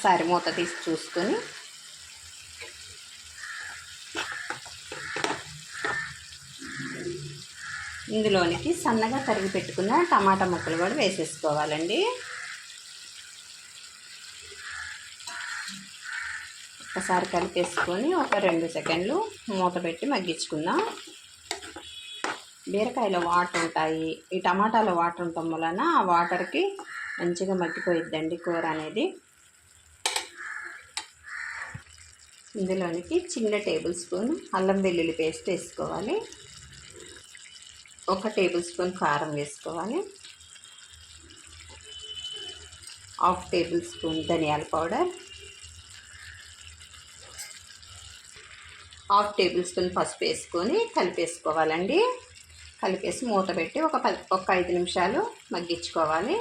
ఒక్కసారి మూత తీసి చూసుకొని ఇందులోనికి సన్నగా తరిగి పెట్టుకున్న టమాటా ముక్కలు కూడా వేసేసుకోవాలండి. ఒకసారి కలిపేసుకొని ఒక 2 సెకండ్లు మూత పెట్టి మగ్గించుకుందాం. బీరకాయలో వాటర్ ఉంటాయి, ఈ టమాటాలో వాటర్ ఉండటం వలన ఆ వాటర్కి మంచిగా మగ్గిపోయిద్దండి కూర అనేది. ఇందులోనికి చిన్న టేబుల్ స్పూన్ అల్లం వెల్లుల్లి పేస్ట్ వేసుకోవాలి. 1 టేబుల్ స్పూన్ కారం వేసుకోవాలి. 1/2 టేబుల్ స్పూన్ ధనియాల పౌడర్, 1/2 టేబుల్ స్పూన్ పసుపు వేసుకొని కలిపేసుకోవాలండి. కలిపేసి మూత పెట్టి ఒక 5 నిమిషాలు మగ్గించుకోవాలి.